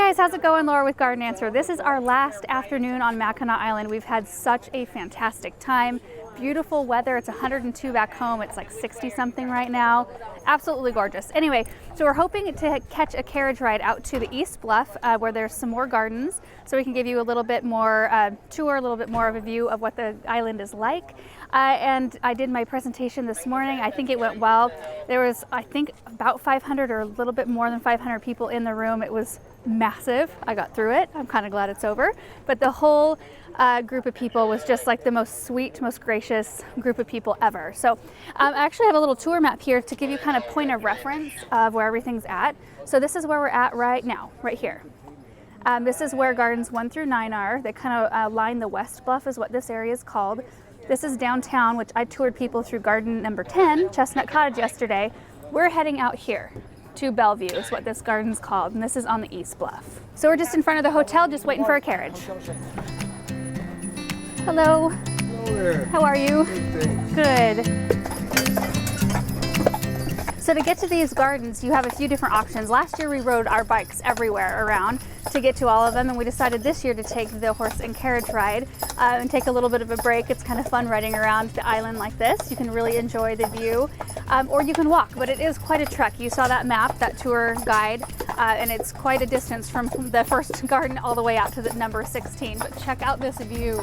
guys, how's it going? Laura with Garden Answer. This is our last afternoon on Mackinac Island. We've had such a fantastic time. Beautiful weather. It's 102 back home. It's like 60 something right now. Absolutely gorgeous. Anyway, so we're hoping to catch a carriage ride out to the East Bluff where there's some more gardens, so we can give you a little bit more tour, a little bit more of a view of what the island is like. And I did my presentation this morning. I think it went well. There was, I think, about 500 or a little bit more than 500 people in the room. It was massive. I got through it. I'm kind of glad it's over. But the whole group of people was just like the most sweet, most gracious group of people ever. So I actually have a little tour map here to give you kind of point of reference of where everything's at. So this is where we're at right now, right here. This is where gardens 1 through 9 are. They kind of line the West Bluff is what this area is called. This is downtown, which I toured people through garden number 10, Chestnut Cottage, yesterday. We're heading out here to Bellevue is what this garden's called, and this is on the East Bluff. So we're just in front of the hotel, just waiting for a carriage. Hello. Hello there. How are you? Good. So to get to these gardens, you have a few different options. Last year we rode our bikes everywhere around to get to all of them, and we decided this year to take the horse and carriage ride and take a little bit of a break. It's kind of fun riding around the island like this. You can really enjoy the view, or you can walk, but it is quite a trek. You saw that map, that tour guide, and it's quite a distance from the first garden all the way out to the number 16, but check out this view.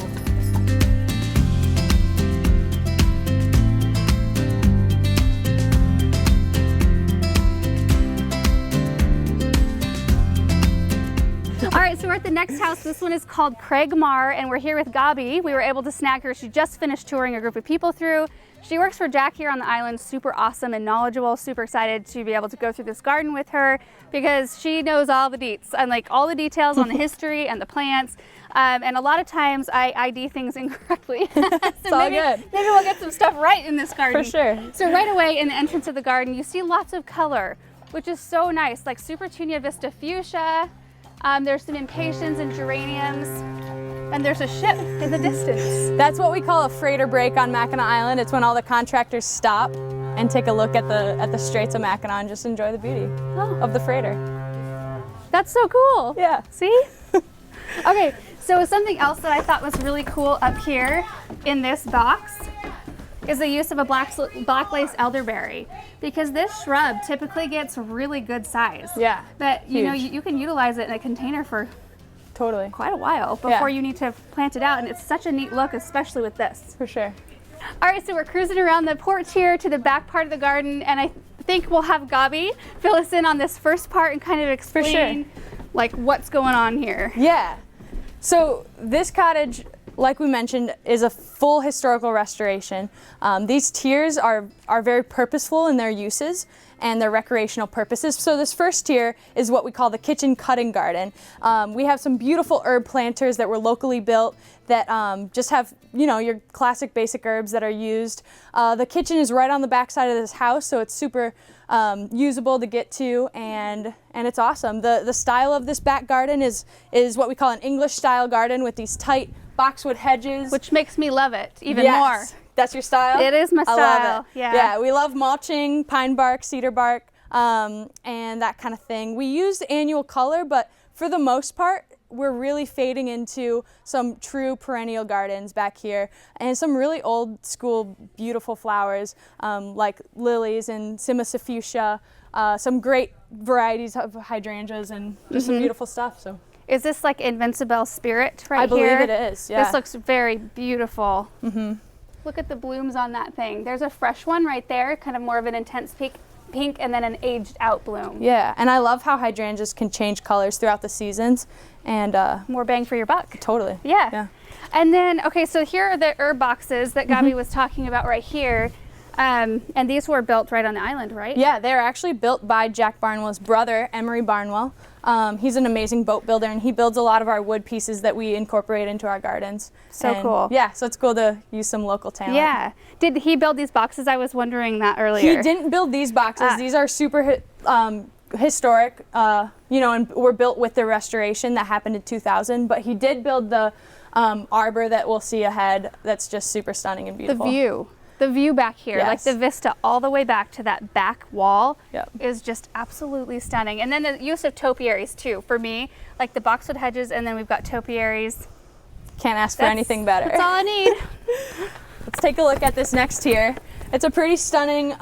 All right, so we're at the next house. This one is called Craig Marr, and we're here with Gabi. We were able to snag her. She just finished touring a group of people through. She works for Jack here on the island, super awesome and knowledgeable, super excited to be able to go through this garden with her because she knows all the deets and like all the details on the history and the plants. And a lot of times I ID things incorrectly. So it's all good. Maybe we'll get some stuff right in this garden. For sure. So right away in the entrance of the garden, you see lots of color, which is so nice, like Super Tunia Vista Fuchsia. There's some impatiens and geraniums, and there's a ship in the distance. That's what we call a freighter break on Mackinac Island. It's when all the contractors stop and take a look at the Straits of Mackinac and just enjoy the beauty of the freighter. That's so cool. Yeah. See? Okay, so something else that I thought was really cool up here in this box is the use of a black lace elderberry, because this shrub typically gets really good size. Yeah. But you know, you can utilize it in a container for totally quite a while before you need to plant it out, and it's such a neat look, especially with this. For sure. All right, so we're cruising around the porch here to the back part of the garden, and I think we'll have Gabi fill us in on this first part and kind of explain like what's going on here. Yeah. So this cottage, like we mentioned, is a full historical restoration. These tiers are very purposeful in their uses and their recreational purposes. So this first tier is what we call the kitchen cutting garden. We have some beautiful herb planters that were locally built that just have, you know, your classic basic herbs that are used. The kitchen is right on the back side of this house, so it's super usable to get to, and it's awesome. The style of this back garden is what we call an English style garden with these tight boxwood hedges. Which makes me love it even more. That's your style? It is my style. I love it. Yeah. Yeah, we love mulching, pine bark, cedar bark, and that kind of thing. We use annual color, but for the most part, we're really fading into some true perennial gardens back here and some really old school beautiful flowers like lilies and Simisa fuchsia, some great varieties of hydrangeas, and just some beautiful stuff. So. Is this like Invincible Spirit right here? I believe it is, yeah. This looks very beautiful. Look at the blooms on that thing. There's a fresh one right there, kind of more of an intense pink, and then an aged out bloom. Yeah, and I love how hydrangeas can change colors throughout the seasons, and more bang for your buck. Totally. Yeah. And then, okay, so here are the herb boxes that Gabi was talking about right here. And these were built right on the island, right? Yeah, they're actually built by Jack Barnwell's brother, Emery Barnwell. He's an amazing boat builder, and he builds a lot of our wood pieces that we incorporate into our gardens. So cool. Yeah, so it's cool to use some local talent. Yeah. Did he build these boxes? I was wondering that earlier. He didn't build these boxes. These are super historic, you know, and were built with the restoration that happened in 2000, but he did build the arbor that we'll see ahead that's just super stunning and beautiful. The view. The view back here, like Yes. the vista all the way back to that back wall Yep. is just absolutely stunning. And then the use of topiaries too, for me, like the boxwood hedges, and then we've got topiaries. Can't ask for anything better. That's all I need. Let's take a look at this next tier. It's a pretty stunning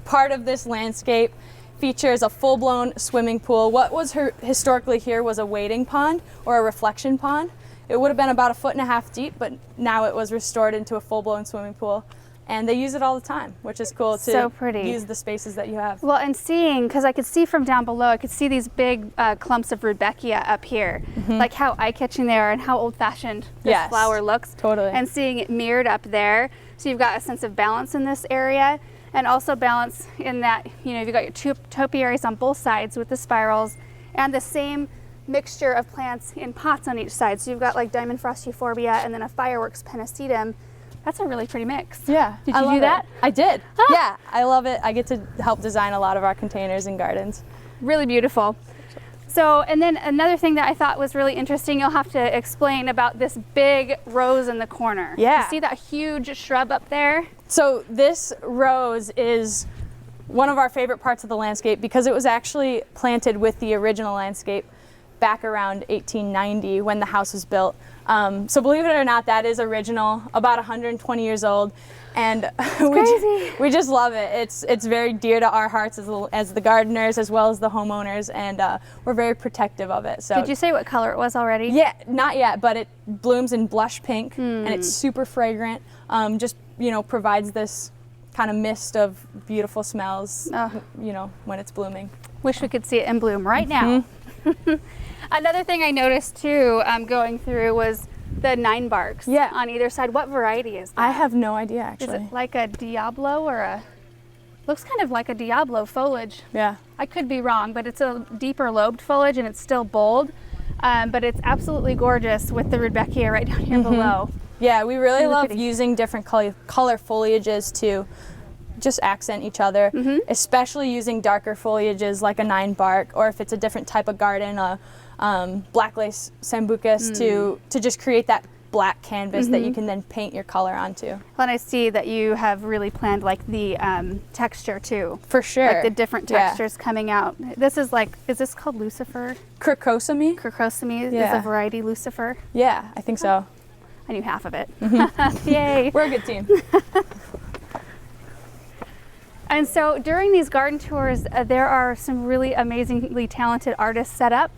part of this landscape. Features a full-blown swimming pool. What was historically here was a wading pond or a reflection pond. It would have been about 1.5 feet deep, but now it was restored into a full-blown swimming pool. And they use it all the time, which is cool to So pretty. use the spaces that you have. Well, and seeing, because I could see from down below, I could see these big clumps of rudbeckia up here, like how eye-catching they are and how old-fashioned this Yes, flower looks. totally. And seeing it mirrored up there, so you've got a sense of balance in this area, and also balance in that, you know, you've got your topiaries on both sides with the spirals, and the same mixture of plants in pots on each side. So you've got like diamond frost euphorbia and then a fireworks pennisetum. That's a really pretty mix. Yeah. Did I you love do that? it. I did. Ah. Yeah, I love it. I get to help design a lot of our containers and gardens. Really beautiful. So, and then another thing that I thought was really interesting, you'll have to explain about this big rose in the corner. Yeah. You see that huge shrub up there? So this rose is one of our favorite parts of the landscape because it was actually planted with the original landscape back around 1890 when the house was built. So believe it or not, that is original, about 120 years old. And we just love it. It's very dear to our hearts as the gardeners as well as the homeowners, and we're very protective of it. So Did you say what color it was already? yeah, not yet, but it blooms in blush pink and it's super fragrant. Just, you know, provides this kind of mist of beautiful smells, you know, when it's blooming. Wish we could see it in bloom right now. Another thing I noticed too, going through, was the 9 barks on either side. What variety is that? I have no idea, Is actually. it like a Diablo or a, looks kind of like a Diablo foliage. Yeah. I could be wrong, but it's a deeper lobed foliage and it's still bold. But it's absolutely gorgeous with the Rudbeckia right down here below. Yeah, we really Really love pretty. using different color foliages to just accent each other, especially using darker foliages like a 9 bark, or if it's a different type of garden, a black lace sambucus, to just create that black canvas that you can then paint your color onto. Well, and I see that you have really planned like the texture too. For sure. Like the different textures coming out. This is like, is this called Lucifer? Crocosome? Crocosome is Yeah. a variety Lucifer. Yeah, I think so. I knew half of it. Yay. We're a good team. And so during these garden tours, there are some really amazingly talented artists set up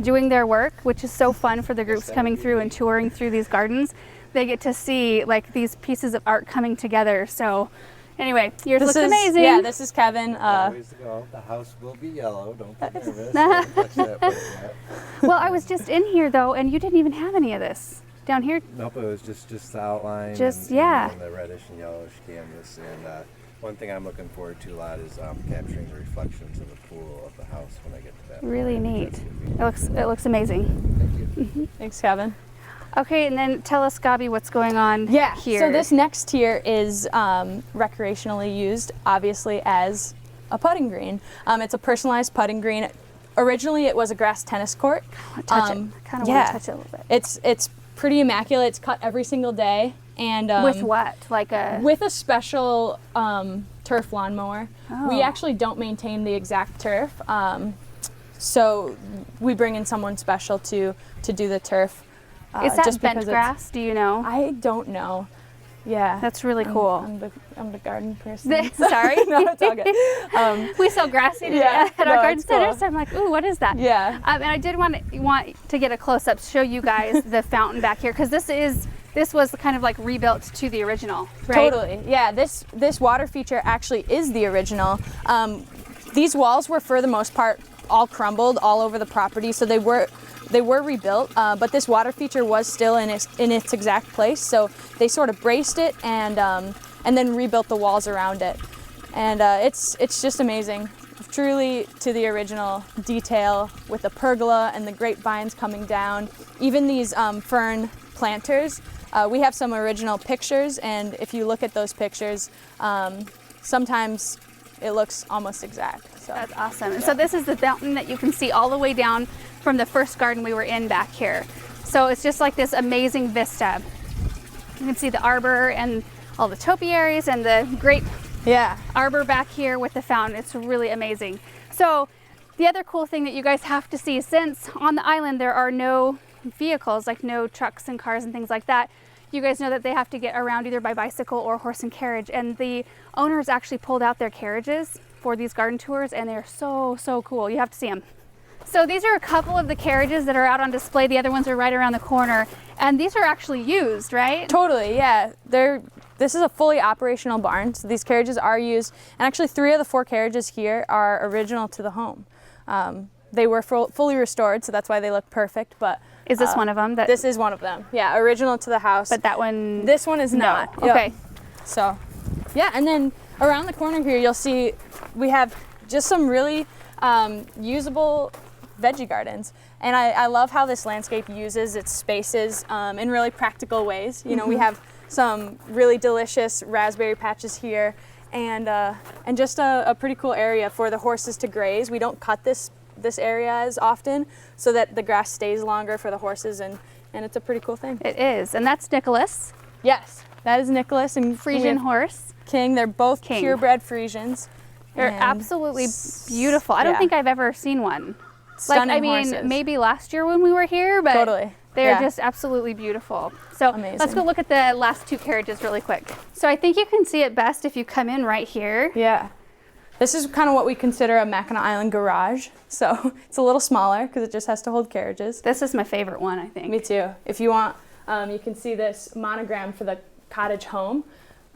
doing their work, which is so fun for the groups coming through and touring through these gardens. They get to see like these pieces of art coming together. So anyway, yours looks amazing. Yeah, this is Kevin. Always go. The house will be yellow. Don't get nervous. Don't touch that part yet. Well, I was just in here though, and you didn't even have any of this down here. Nope, it was just the outline. Just, and, yeah. And the reddish and yellowish canvas. And one thing I'm looking forward to a lot is capturing the reflections in the pool of the house when I get to that. Really neat. That's It looks amazing. Thank you. Thanks, Kevin. Okay, and then tell us, Gabi, what's going on here. So this next tier is recreationally used, obviously, as a putting green. It's a personalized putting green. Originally, it was a grass tennis court. touch it. I kind of want to touch it a little bit. It's pretty immaculate. It's cut every single day. And With what? Like a... with a special turf lawnmower. We Oh. actually don't maintain the exact turf, so we bring in someone special to do the turf. Is that just bent because grass? Do you know? I don't know. Yeah, That's really cool. I'm the garden person. Sorry. No, it's all good. We sell grass seed Yeah, at our no, garden it's center, cool. so I'm like, ooh, what is that? Yeah. And I did want to get a close up, show you guys the fountain back here, because this was kind of like rebuilt to the original, right? Totally. Yeah, this water feature actually is the original. These walls were, for the most part, all crumbled all over the property, so they were rebuilt, but this water feature was still in its exact place. So they sort of braced it and then rebuilt the walls around it, and it's just amazing. Truly to the original detail, with the pergola and the grapevines coming down. Even these fern planters. We have some original pictures, and if you look at those pictures, sometimes it looks almost exact. So. That's awesome. And so this is the fountain that you can see all the way down from the first garden we were in back here. So it's just like this amazing vista. You can see the arbor and all the topiaries and the great Yeah. arbor back here with the fountain. It's really amazing. So the other cool thing that you guys have to see, since on the island there are no vehicles, like no trucks and cars and things like that, you guys know that they have to get around either by bicycle or horse and carriage. And the owners actually pulled out their carriages for these garden tours, and they're so cool. You have to see them. So these are a couple of the carriages that are out on display. The other ones are right around the corner. And these are actually used, right? Totally, yeah. This is a fully operational barn, so these carriages are used. And actually 3 of the 4 carriages here are original to the home. They were fully restored, so that's why they look perfect. But is this one of them? This is one of them. Yeah, original to the house. But that one? This one is not. No. Okay. Yep. So, yeah, and then around the corner here, you'll see we have just some really usable veggie gardens. And I love how this landscape uses its spaces in really practical ways. You know, we have some really delicious raspberry patches here, and just a pretty cool area for the horses to graze. We don't cut this area as often, so that the grass stays longer for the horses, and it's a pretty cool thing. It is, and that's Nicholas. Yes, that is Nicholas and Frisian horse. King. They're both King. purebred Friesians. They're absolutely beautiful. I don't think I've ever seen one. Stunning like, I mean, horses. maybe last year when we were here, but Totally. they're just absolutely beautiful. So Amazing. let's go look at the last 2 carriages really quick. So I think you can see it best if you come in right here. Yeah. This is kind of what we consider a Mackinac Island garage. So it's a little smaller because it just has to hold carriages. This is my favorite one, I think. Me too. If you want, you can see this monogram for the cottage home.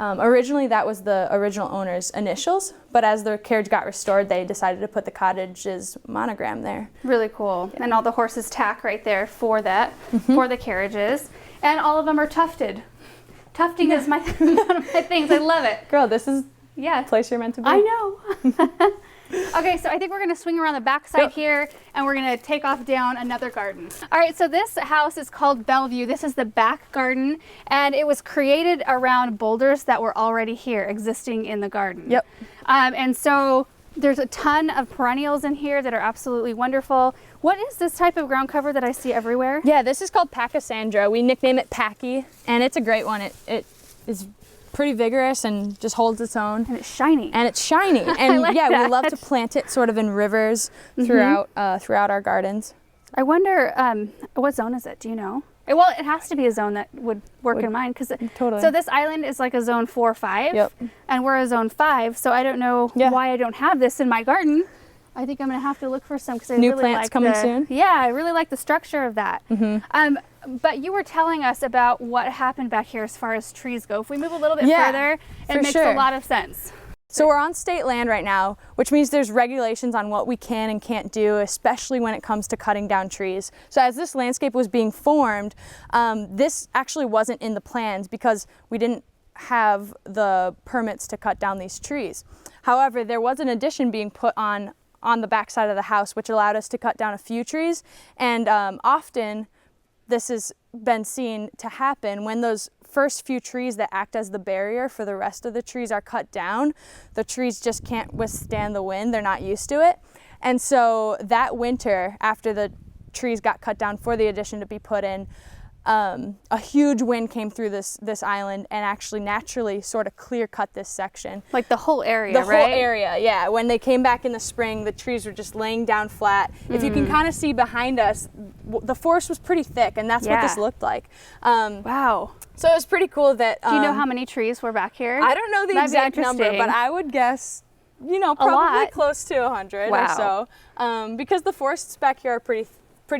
Originally, that was the original owner's initials, but as the carriage got restored, they decided to put the cottage's monogram there. Really cool. Yeah. And all the horses tack right there for that, for the carriages. And all of them are tufted. Tufting is one of my things. I love it. Girl, this is the place you're meant to be. I know. Okay, so I think we're going to swing around the backside here, and we're going to take off down another garden. All right, so this house is called Bellevue. This is the back garden, and it was created around boulders that were already here, existing in the garden. Yep. And so there's a ton of perennials in here that are absolutely wonderful. What is this type of ground cover that I see everywhere? Yeah, this is called Pachysandra. We nickname it Packy, and it's a great one. It is pretty vigorous and just holds its own. And it's shiny. And it's shiny. And like yeah, that. we love to plant it sort of in rivers throughout our gardens. I wonder, what zone is it? Do you know? Well, it has to be a zone that would work in mine. Totally. So this island is like a zone 4 or 5. Yep. And we're a zone 5. So I don't know why I don't have this in my garden. I think I'm going to have to look for some because I New really plants like coming soon? Yeah, I really like the structure of that. But you were telling us about what happened back here as far as trees go. If we move a little bit further, it makes a lot of sense. So we're on state land right now, which means there's regulations on what we can and can't do, especially when it comes to cutting down trees. So as this landscape was being formed, this actually wasn't in the plans because we didn't have the permits to cut down these trees. However, there was an addition being put on the back side of the house, which allowed us to cut down a few trees. And often this has been seen to happen when those first few trees that act as the barrier for the rest of the trees are cut down. The trees just can't withstand the wind. They're not used to it. And so that winter, after the trees got cut down for the addition to be put in, a huge wind came through this island and actually naturally sort of clear cut this section. Like the whole area, right? The whole area, yeah. When they came back in the spring, the trees were just laying down flat. If you can kind of see behind us, the forest was pretty thick, and that's what this looked like. Wow. So it was pretty cool that... Do you know how many trees were back here? I don't know the exact number, but I would guess, probably close to 100 or so. Because the forests back here are pretty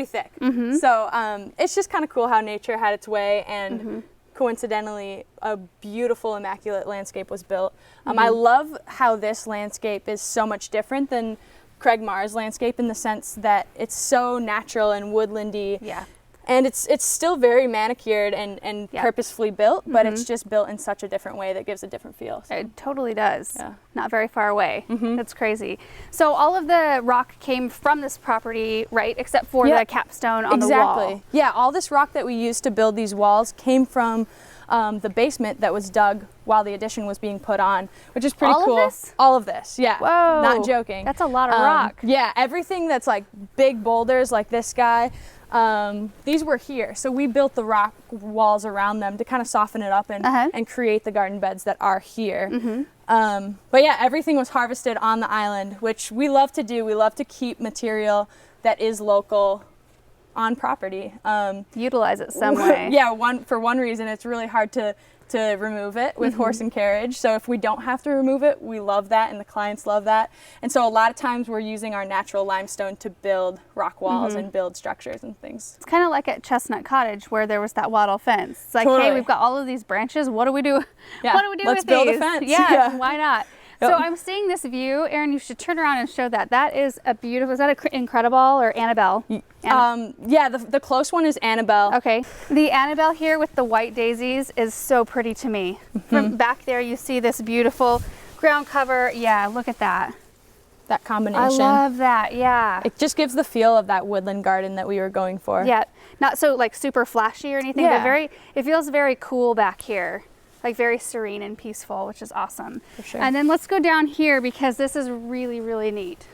thick. So it's just kind of cool how nature had its way, and coincidentally a beautiful, immaculate landscape was built. I love how this landscape is so much different than Craig Marr's landscape in the sense that it's so natural and woodlandy. Yeah. And it's still very manicured and purposefully built, but it's just built in such a different way that gives a different feel. So. It totally does. Yeah. Not very far away. That's crazy. So all of the rock came from this property, right? Except for the capstone on the wall. Exactly. Yeah, all this rock that we used to build these walls came from the basement that was dug while the addition was being put on, which is pretty All of cool. this? All of this, yeah. Whoa. Not joking. That's a lot of rock. Yeah, everything that's like big boulders like this guy, these were here. So we built the rock walls around them to kind of soften it up and create the garden beds that are here. But yeah, everything was harvested on the island, which we love to do. We love to keep material that is local on property. Utilize it some way. Yeah, for one reason, it's really hard to remove it with horse and carriage. So if we don't have to remove it, we love that, and the clients love that. And so a lot of times we're using our natural limestone to build rock walls and build structures and things. It's kind of like at Chestnut Cottage where there was that wattle fence. It's like, Totally. hey, we've got all of these branches. What do we do? Yeah. What do we do Let's with build these? a fence. Yeah, Yeah. why not? Yep. So I'm seeing this view. Aaron, you should turn around and show that. That is a beautiful, is that a Incredible or Annabelle? Yeah, the close one is Annabelle. Okay. The Annabelle here with the white daisies is so pretty to me. From back there, you see this beautiful ground cover. Yeah, look at that. That combination. I love that, yeah. It just gives the feel of that woodland garden that we were going for. Yeah, not so like super flashy or anything, Yeah. but it feels very cool back here. Like very serene and peaceful, which is awesome. For sure. And then let's go down here because this is really, really neat.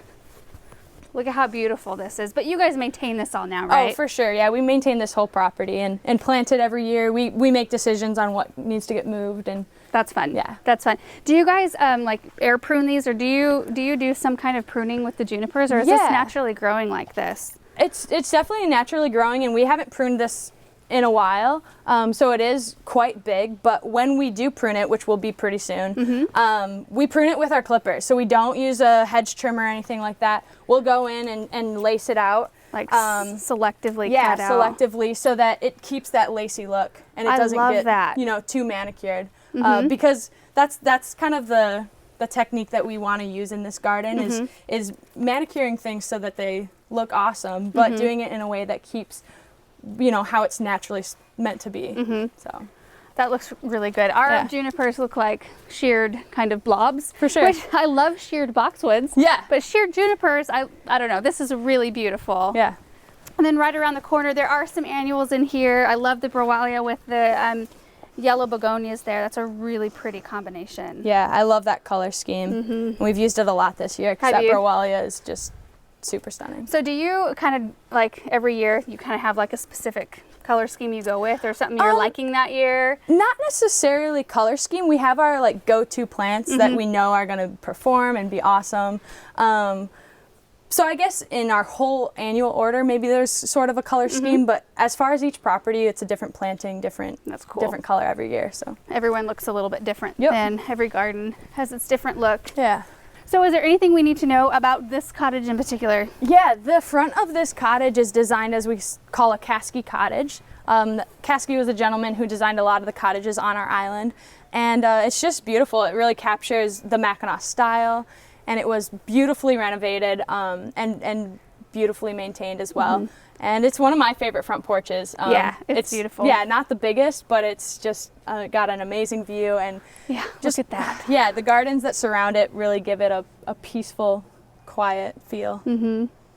Look at how beautiful this is. But you guys maintain this all now, right? Oh, for sure. Yeah, we maintain this whole property and plant it every year. We make decisions on what needs to get moved, and That's fun. Yeah. That's fun. Do you guys like air prune these, or do you do some kind of pruning with the junipers, or is this Yeah. naturally growing like this? It's definitely naturally growing, and we haven't pruned this in a while, so it is quite big. But when we do prune it, which will be pretty soon, we prune it with our clippers. So we don't use a hedge trimmer or anything like that. We'll go in and lace it out. Like selectively Yeah, cut out. selectively, so that it keeps that lacy look and it I doesn't love get that. too manicured. Because that's kind of the technique that we want to use in this garden is manicuring things so that they look awesome, but doing it in a way that keeps how it's naturally meant to be. So that looks really good. Our junipers look like sheared kind of blobs. For sure. Which I love sheared boxwoods. Yeah. But sheared junipers, I don't know. This is really beautiful. yeah, And then right around the corner, there are some annuals in here. I love the Browalia with the yellow begonias there. That's a really pretty combination. yeah, I love that color scheme. And we've used it a lot this year because Have that you? Browalia is just super stunning. So do you kind of like every year you kind of have like a specific color scheme you go with, or something you're liking that year? Not necessarily color scheme. We have our like go-to plants that we know are going to perform and be awesome. So I guess in our whole annual order, maybe there's sort of a color scheme, but as far as each property, it's a different planting, That's cool. different color every year. So Everyone looks a little bit different. Yep. And every garden has its different look. yeah. So is there anything we need to know about this cottage in particular? Yeah, the front of this cottage is designed as we call a Caskey cottage. Caskey was a gentleman who designed a lot of the cottages on our island, and it's just beautiful. It really captures the Mackinac style, and it was beautifully renovated and beautifully maintained as well. And it's one of my favorite front porches. Yeah, it's beautiful. Yeah, not the biggest, but it's just got an amazing view, and Yeah, just look at that. Yeah, the gardens that surround it really give it a peaceful, quiet feel.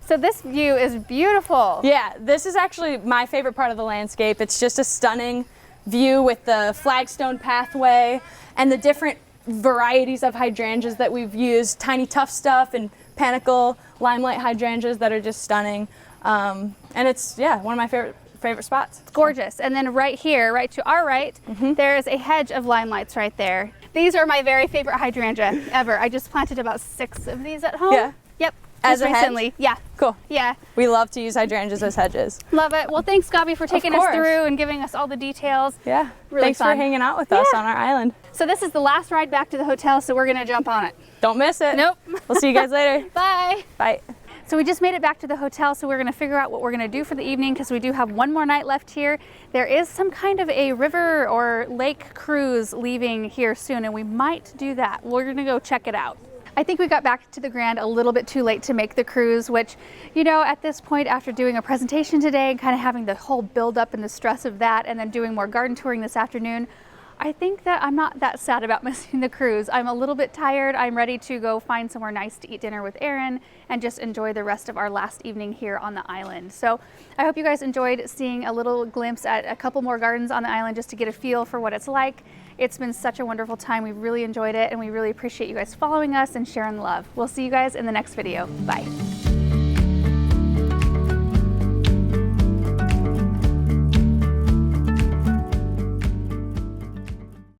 So this view is beautiful. Yeah, this is actually my favorite part of the landscape. It's just a stunning view with the flagstone pathway and the different varieties of hydrangeas that we've used, tiny tough stuff and panicle limelight hydrangeas that are just stunning. And it's, one of my favorite spots. It's gorgeous. And then right here, right to our right, there's a hedge of limelights right there. These are my very favorite hydrangea ever. I just planted about 6 of these at home. Yeah. Yep. As just a hedge? recently. Yeah. Cool. Yeah. We love to use hydrangeas as hedges. Love it. Well, thanks, Gabi, for taking us course. through and giving us all the details. Yeah. Really Thanks fun. for hanging out with us Yeah. on our island. So this is the last ride back to the hotel, so we're going to jump on it. Don't miss it. Nope. We'll see you guys later. Bye. Bye. So we just made it back to the hotel, so we're going to figure out what we're going to do for the evening because we do have one more night left here. There is some kind of a river or lake cruise leaving here soon, and we might do that. We're going to go check it out. I think we got back to the Grand a little bit too late to make the cruise, which, at this point, after doing a presentation today and kind of having the whole build up and the stress of that, and then doing more garden touring this afternoon, I think that I'm not that sad about missing the cruise. I'm a little bit tired. I'm ready to go find somewhere nice to eat dinner with Aaron and just enjoy the rest of our last evening here on the island. So I hope you guys enjoyed seeing a little glimpse at a couple more gardens on the island just to get a feel for what it's like. It's been such a wonderful time. We really enjoyed it, and we really appreciate you guys following us and sharing the love. We'll see you guys in the next video. Bye.